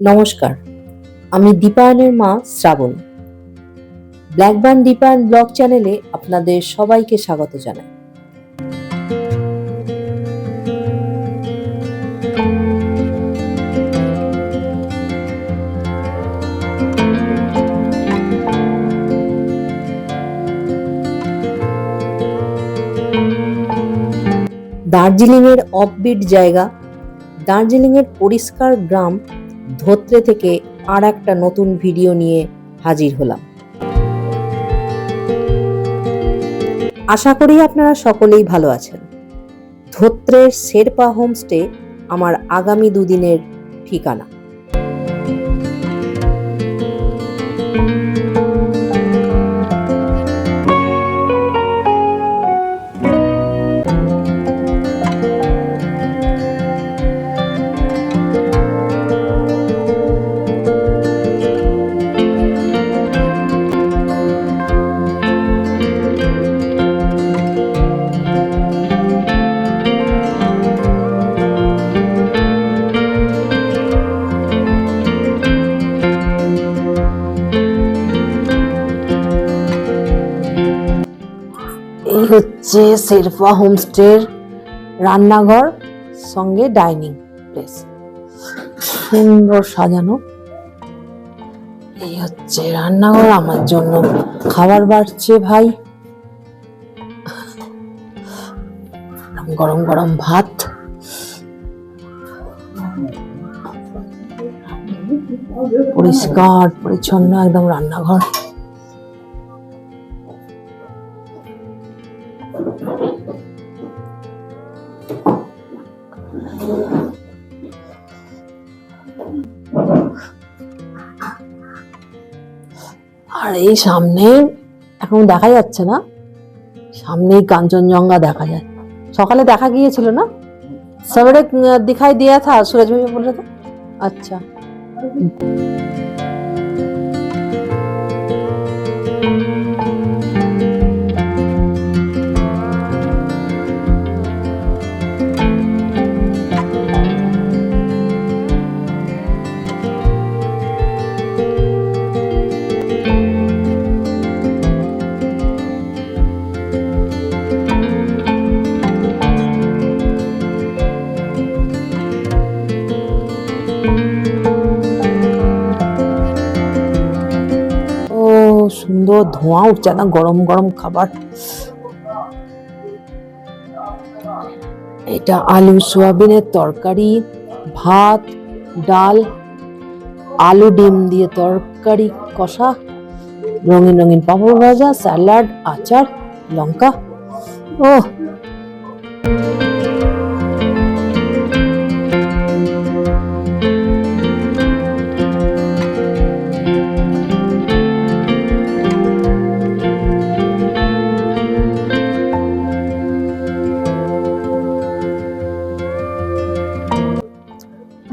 নমস্কার, আমি দীপায়নের মা শ্রাবণ। ব্ল্যাকবার্ন দীপায়ন ব্লগ চ্যানেলে আপনাদের সবাইকে স্বাগত জানাই। দার্জিলিংয়ের অফবিট জায়গা, দার্জিলিংয়ের পরিষ্কার গ্রাম ধোত্রে থেকে আর একটা নতুন ভিডিও নিয়ে হাজির হলাম। আশা করি আপনারা সকলেই ভালো আছেন। ধোত্রের শেরপা হোমস্টে আমার আগামী দুদিনের ঠিকানা। এই হচ্ছে শেরপা হোমস্টের রান্নাঘর সঙ্গে ডাইনিং প্লেস, সুন্দর সাজানো। এই হচ্ছে রান্নাঘর, আমার জন্য খাবার বাড়ছে ভাই। গরম গরম ভাত, পরিষ্কার পরিচ্ছন্ন একদম রান্নাঘর। আর এই সামনে এখন দেখা যাচ্ছে না, সামনে কাঞ্চনজঙ্ঘা দেখা যায়। সকালে দেখা গিয়েছিল না, সবেরে দিখাই দিয়া থা, सूरज भाई बोल रहे थे। अच्छा, সুন্দর ধোঁয়া উঠছে না, গরম গরম খাবার। এটা আলু সোয়াবিনের তরকারি, ভাত, ডাল, আলু ডিম দিয়ে তরকারি কষা, রঙিন রঙিন পাঁপড় ভাজা, স্যালাড, আচার, লঙ্কা। ও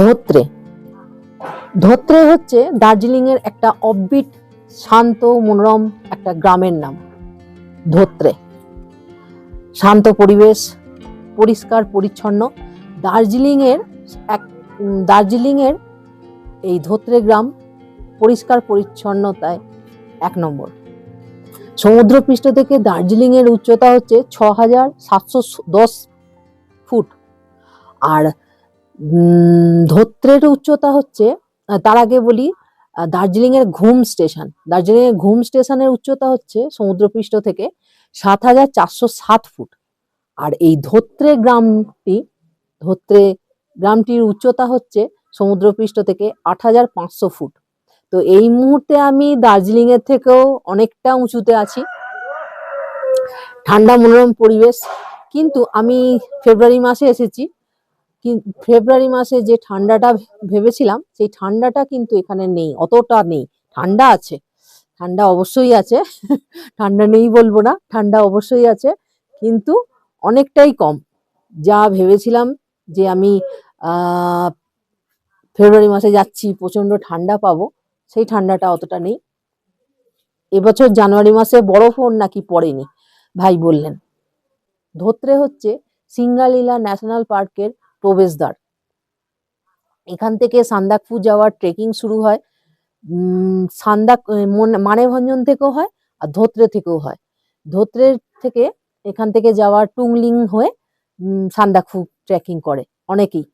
ধোত্রে। ধোত্রে হচ্ছে দার্জিলিং এর একটা অফবিট শান্ত মনোরম একটা গ্রামের নাম। ধোত্রে শান্ত পরিবেশ, পরিষ্কার পরিচ্ছন্ন। দার্জিলিং এর এই ধোত্রে গ্রাম পরিষ্কার পরিচ্ছন্নতায় 1 নম্বর। সমুদ্রপৃষ্ঠ থেকে দার্জিলিং এর উচ্চতা হচ্ছে 6710 ফুট। আর ধোত্রের উচ্চতা হচ্ছে, তার আগে বলি, দার্জিলিং এর ঘুম স্টেশনের উচ্চতা হচ্ছে সমুদ্রপৃষ্ঠ থেকে 7407 ফুট। আর এই ধোত্রে গ্রামটির উচ্চতা হচ্ছে সমুদ্রপৃষ্ঠ থেকে 8500 ফুট। তো এই মুহূর্তে আমি দার্জিলিং এর থেকেও অনেকটা উঁচুতে আছি। ঠান্ডা মনোরম পরিবেশ, কিন্তু আমি ফেব্রুয়ারি মাসে এসেছি। ফেব্রুয়ারি মাসে যে ঠান্ডাটা ভেবেছিলাম, সেই ঠান্ডাটা কিন্তু এখানে নেই, অতটা নেই। ঠান্ডা আছে, ঠান্ডা অবশ্যই আছে, ঠান্ডা নেই বলবো না, ঠান্ডা অবশ্যই আছে, কিন্তু অনেকটাই কম। যা ভেবেছিলাম যে আমি ফেব্রুয়ারি মাসে যাচ্ছি প্রচন্ড ঠান্ডা পাবো, সেই ঠান্ডাটা অতটা নেই। এবছর জানুয়ারি মাসে বরফও নাকি পড়েনি, ভাই বললেন। ধোত্রে হচ্ছে সিঙ্গালীলা ন্যাশনাল পার্কের প্রবেশদ্বার। এখান থেকে সান্দাকফু যাওয়ার ট্রেকিং শুরু হয়। মানেভঞ্জন থেকেও হয় আর ধোত্রে থেকেও হয়। ধোত্রের থেকে এখান থেকে যাওয়ার টুংলিং হয়ে সান্দাকফু ট্রেকিং করে অনেকেই।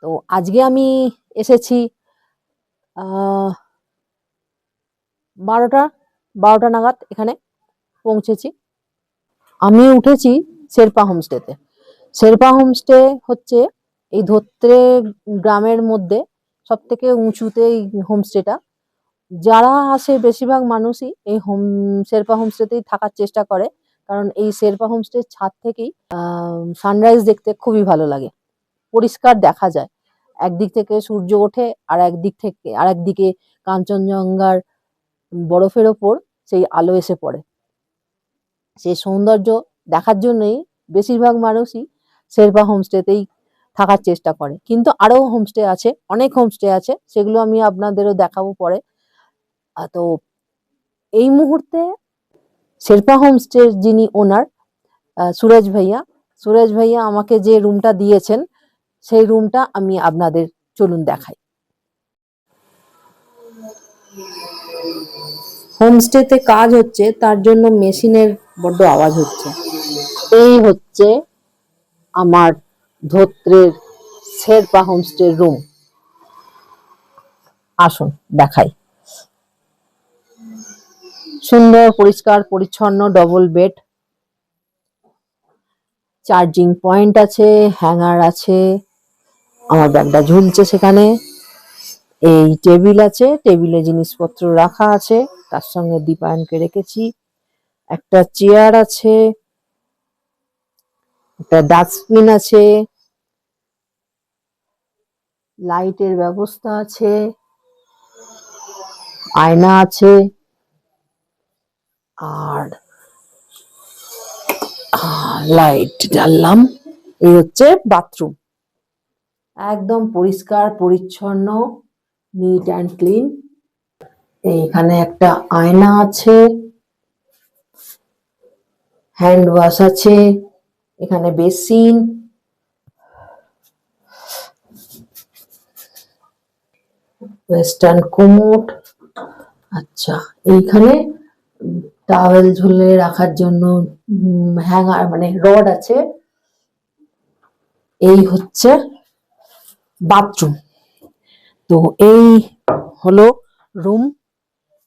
তো আজকে আমি এসেছি 12টা নাগাদ এখানে পৌঁছেছি। আমি উঠেছি শেরপা হোমস্টেতে। শেরপা হোমস্টে হচ্ছে এই ধোত্রে গ্রামের মধ্যে সব থেকে উঁচুতে এই হোমস্টেটা। যারা আসে বেশিরভাগ মানুষই এই শেরপা হোমস্টেতেই থাকার চেষ্টা করে, কারণ এই শেরপা হোমস্টের ছাদ থেকেই সানরাইজ দেখতে খুবই ভালো লাগে, পরিষ্কার দেখা যায়। একদিক থেকে সূর্য ওঠে আর একদিকে কাঞ্চনজঙ্ঘার বরফের ওপর সেই আলো এসে পড়ে। সেই সৌন্দর্য দেখার জন্যই বেশিরভাগ মানুষই শেরপা হোমস্টেতেই থাকার চেষ্টা করে। কিন্তু আরো হোমস্টে আছে, অনেক হোমস্টে আছে, সেগুলো আমি আপনাদেরও দেখাবো পরে। তো এই মুহূর্তে শেরপা হোমস্টের যিনি ওনার সুরজ ভাইয়া আমাকে যে রুমটা দিয়েছেন, সেই রুমটা আমি আপনাদের চলুন দেখাই। হোমস্টেতে কাজ হচ্ছে, তার জন্য মেশিনের বড্ড আওয়াজ হচ্ছে। এই হচ্ছে আমার ধোত্রের শেরপা হোমস্টের রুম। আসুন দেখাই। সুন্দর পরিষ্কার পরিচ্ছন্ন ডবল বেড, চার্জিং পয়েন্ট আছে, হ্যাঙ্গার আছে, আমার ব্যাগটা ঝুলছে সেখানে। এই টেবিল আছে, টেবিলে জিনিসপত্র রাখা আছে, তার সঙ্গে দীপায়নকে রেখেছি। একটা চেয়ার আছে, একটা ডাস্টবিন আছে, লাইটের ব্যবস্থা আছে, আয়না আছে, আর লাইট জ্বাললাম। এই হচ্ছে বাথরুম, একদম পরিষ্কার পরিচ্ছন্ন, নিট অ্যান্ড ক্লিন। এইখানে একটা আয়না আছে, হ্যান্ড ওয়াশ আছে, এখানে বেসিন, ওয়েস্টার্ন কোমোড। আচ্ছা, এইখানে টাওয়েল ঝুলে রাখার জন্য হ্যাঙ্গার মানে রড আছে। এই হচ্ছে বাথরুম। তো এই হলো রুম,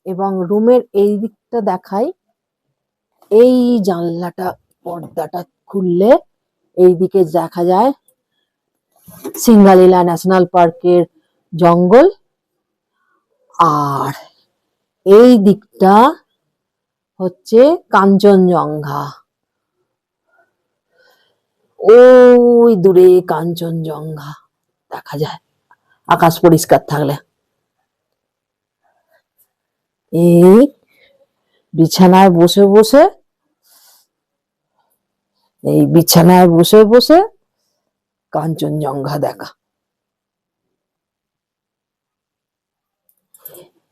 এবং রুমের এই দিকটা দেখাই। এই জানলাটা পর্দাটা খুললে এই দিকে দেখা যায় সিঙ্গালীলা ন্যাশনাল পার্কের জঙ্গল, আর এই দিকটা হচ্ছে কাঞ্চনজঙ্ঘা। ওই দূরে কাঞ্চনজঙ্ঘা দেখা যায় আকাশ পরিষ্কার থাকলে। এই বিছানায় বসে কাঞ্চনজঙ্ঘা দেখা।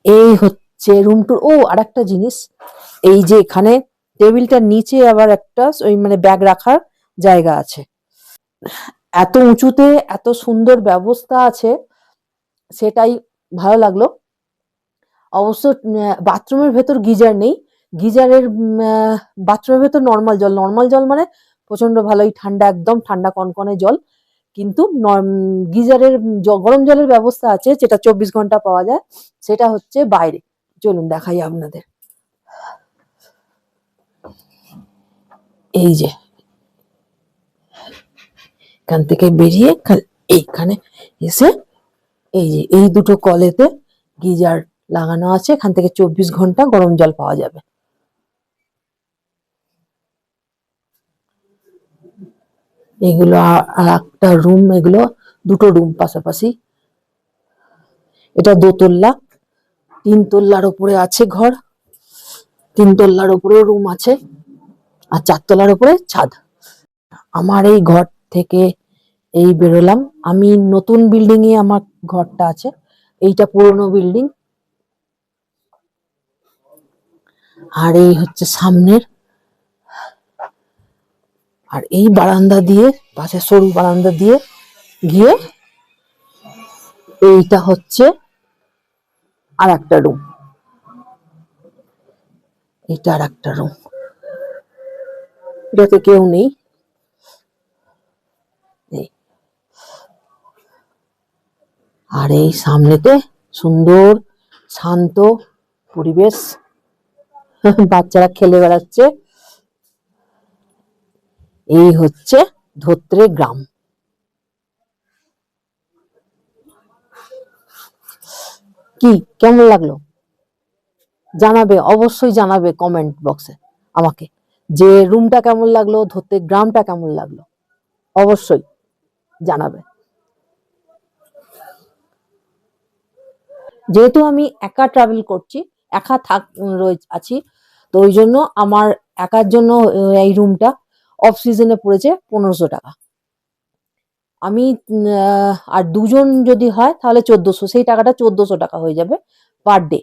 এই হচ্ছে রুম টুর। ও, আর একটা জিনিস, এই যে এখানে টেবিলটার নিচে আবার একটা ওই মানে ব্যাগ রাখার জায়গা আছে। এত উঁচুতে এত সুন্দর ব্যবস্থা আছে, সেটাই ভালো লাগলো। অবশ্য বাথরুমের ভেতর গিজার নেই, বাথরুমের ভেতর নর্মাল জল মানে প্রচন্ড ভালোই ঠান্ডা, একদম ঠান্ডা কনকনে জল। কিন্তু গিজারের গরম জলের ব্যবস্থা আছে, যেটা 24 ঘন্টা পাওয়া যায়, সেটা হচ্ছে বাইরে। চলুন দেখাই আপনাদের। এই যে এখান থেকে বেরিয়ে এইখানে এসে এই যে এই দুটো কলেতে গিজার লাগানো আছে, এখান থেকে 24 ঘন্টা গরম জল পাওয়া যাবে। এগুলো আর একটা রুম, এগুলো দুটো রুম পাশাপাশি। এটা দোতলা, 3 তলার উপরে আছে ঘর, 3 তলার উপরে রুম আছে, আর 4 তলার উপরে ছাদ। আমার এই ঘর থেকে এই বেরোলাম, আমি নতুন বিল্ডিং এ আমার ঘরটা আছে, এইটা পুরনো বিল্ডিং। আর এই হচ্ছে সামনের, আর এই বারান্দা দিয়ে, পাশে সরু বারান্দা দিয়ে গিয়ে এইটা হচ্ছে আর একটা রুম, এটা আর একটা রুম, এটাতে কেউ নেই। আর এই সামনেতে সুন্দর শান্ত পরিবেশ, বাচ্চারা খেলে বেড়াচ্ছে। এই হচ্ছে ধোত্রে গ্রাম। কি কেমন লাগলো জানাবে, অবশ্যই জানাবে কমেন্ট বক্সে আমাকে, যে রুমটা কেমন লাগলো, ধোত্রে গ্রামটা কেমন লাগলো, অবশ্যই জানাবে। যেহেতু আমি একা ট্রাভেল করছি, একা আছি, তো ওই জন্য আমার একার জন্য এই রুমটা অফ সিজনে পড়েছে 1500 টাকা। আমি আর দুজন যদি হয় তাহলে 1400, সেই টাকাটা 1400 টাকা হয়ে যাবে পার ডে।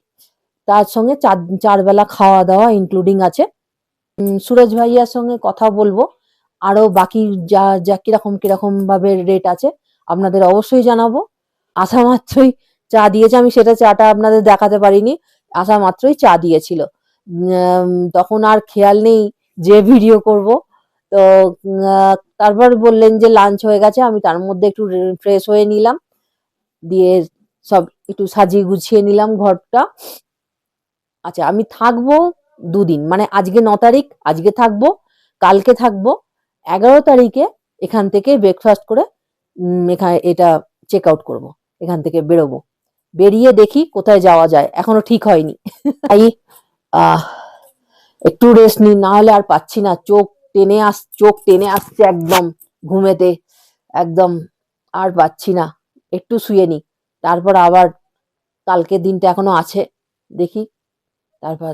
তার সঙ্গে চার বেলা খাওয়া দাওয়া ইনক্লুডিং আছে। সুরজ ভাইয়ার সঙ্গে কথা বলবো, আরো বাকি যা যা কিরকম কিরকম ভাবে রেট আছে আপনাদের অবশ্যই জানাবো। আসা মাত্রই চা দিয়েছে, আমি সেটা চাটা আপনাদের দেখাতে পারিনি, আসা মাত্রই চা দিয়েছিল। তখন আর খেয়াল নেই যে ভিডিও করব। তো তারপর বললেন যে লাঞ্চ হয়ে গেছে, আমি তার মধ্যে একটু ফ্রেশ হয়ে নিলাম, দিয়ে সব একটু সাজিয়ে গুছিয়ে নিলাম ঘরটা। আচ্ছা, আমি থাকবো 2 দিন, মানে আজকে 9 তারিখ, আজকে থাকবো, কালকে থাকবো, 11 তারিখে এখান থেকে ব্রেকফাস্ট করে এখানে এটা চেক আউট করবো, এখান থেকে বেরোবো, বেরিয়ে দেখি কোথায় যাওয়া যায়, এখনো ঠিক হয়নি। তাই আহ একটু রেস্ট নিই, না হলে আর পাচ্ছি না, চোখ টেনে আসছে একদম ঘুমেতে, একদম আর পাচ্ছি না, একটু শুয়ে নি, তারপর আবার কালকের দিনটা এখনো আছে, দেখি তারপর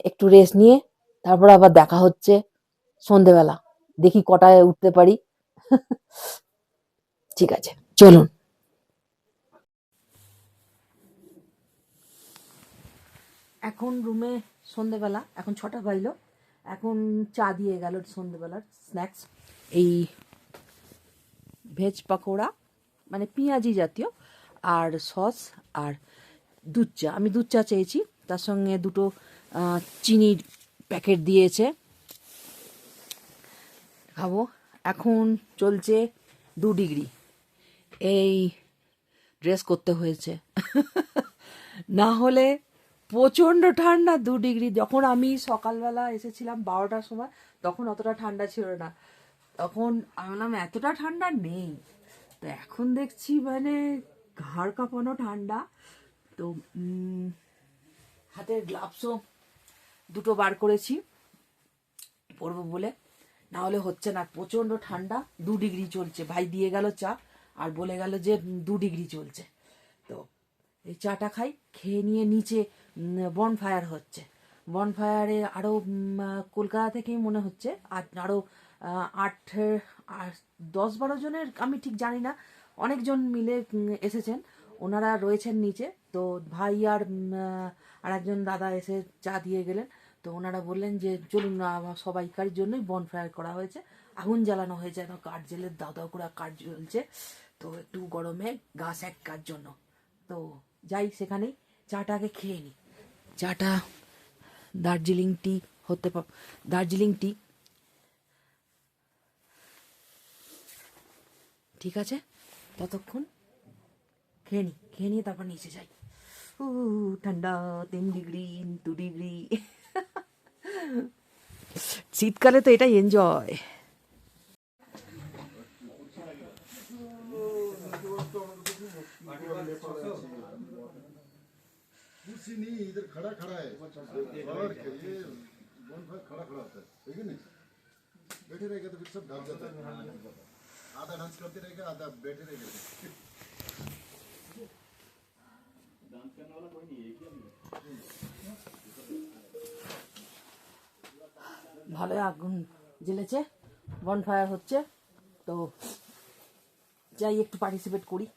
একটু রেস্ট নিয়ে তারপর আবার দেখা হচ্ছে সন্ধেবেলা, দেখি কটায় উঠতে পারি। ঠিক আছে, চলুন। এখন রুমে সন্ধেবেলা, এখন 6টা বাজলো, এখন চা দিয়ে গেল সন্ধেবেলার স্ন্যাক্স, এই ভেজ পাকোড়া মানে পেঁয়াজি জাতীয়, আর সস, আর দুধ চা, আমি দুধ চা চেয়েছি, তার সঙ্গে দুটো চিনির প্যাকেট দিয়েছে, খাবো। এখন চলছে 2 ডিগ্রি, এই ড্রেস করতে হয়েছে, না হলে প্রচণ্ড ঠান্ডা। 2 ডিগ্রি, যখন আমি সকালবেলা এসেছিলাম 12টার সময়, তখন অতটা ঠান্ডা ছিল না, তখন আমি বললাম এতটা ঠান্ডা নেই, তো এখন দেখছি মানে ঘাড় কাঁপানো ঠান্ডা। তো হাতের গ্লাভসও দুটো বার করেছি পরবো বলে, না হলে হচ্ছে না, প্রচণ্ড ঠান্ডা। 2 ডিগ্রি চলছে, ভাই দিয়ে গেল চা আর বলে গেল যে 2 ডিগ্রি চলছে। তো এই চাটা খাই, খেয়ে নিয়ে নিচে বনফায়ার হচ্ছে, বনফায়ারে আরও কলকাতা থেকেই মনে হচ্ছে আরও 10-12 জনের, আমি ঠিক জানি না, অনেকজন মিলে এসেছেন, ওনারা রয়েছেন নিচে। তো ভাই আর একজন দাদা এসে চা দিয়ে গেলেন, তো ওনারা বললেন যে চলুন না, সবাইকার জন্যই বনফায়ার করা হয়েছে, আগুন জ্বালানো হয়েছে, কাঠ জেলে দাও দাও করে কাঠ জ্বলছে, তো একটু গরমে গা সেকার জন্য। তো যাই, সেখানেই চাটাকে খেয়ে নিই, চাটা দার্জিলিং টি দার্জিলিং টি, ঠিক আছে, ততক্ষণ খেয়ে নিয়ে তারপর নিচে যাই। ঠান্ডা, 3 ডিগ্রি, 2 ডিগ্রি, শীতকালে তো এটাই এনজয়। कुर्सी नहीं, इधर खड़ा खड़ा है और ये bonfire खड़ा खड़ा होता है, ठीक है नहीं? बैठे रहेगा तो फिर सब ढक जाता है, आधा डांस करते रहेगा, आधा बैठे रहेगा। डांस करने वाला कोई नहीं है क्या? ভালো আগুন জ্বেলেছে, বনফায়ার হচ্ছে, তো যাই একটু পার্টিসিপেট করি।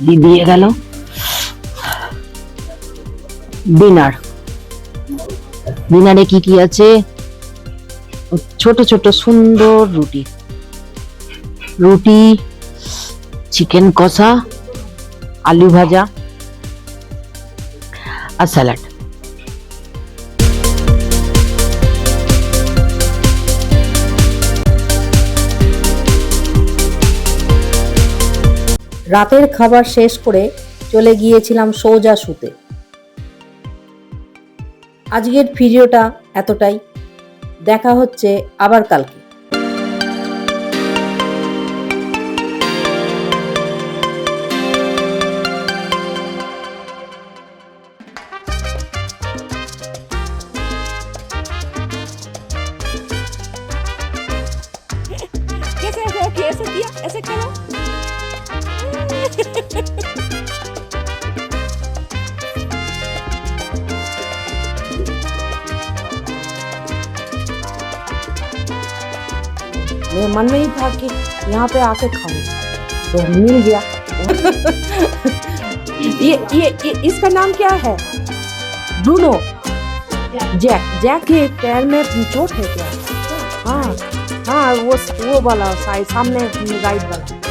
দিদি দিয়ে গেল ডিনার। ডিনারে কি কি আছে? ছোট ছোট সুন্দর রুটি, রুটি, চিকেন কষা, আলু ভাজা আর স্যালাড। রাতের খাবার শেষ করে চলে গিয়েছিলাম সোজা শুতে। আজকের ভিডিওটা এতটাই, দেখা হচ্ছে আবার কালকে। कैसे ऐसे कैसे किया ऐसे करो मेरे मन में ही था कि यहाँ पे आके खाऊं, तो मिल गया। ये इसका नाम क्या है? ब्रूनो। जैक। जैक के पैर में चोट है क्या? हाँ हाँ, वो वाला सामने राइट वाला।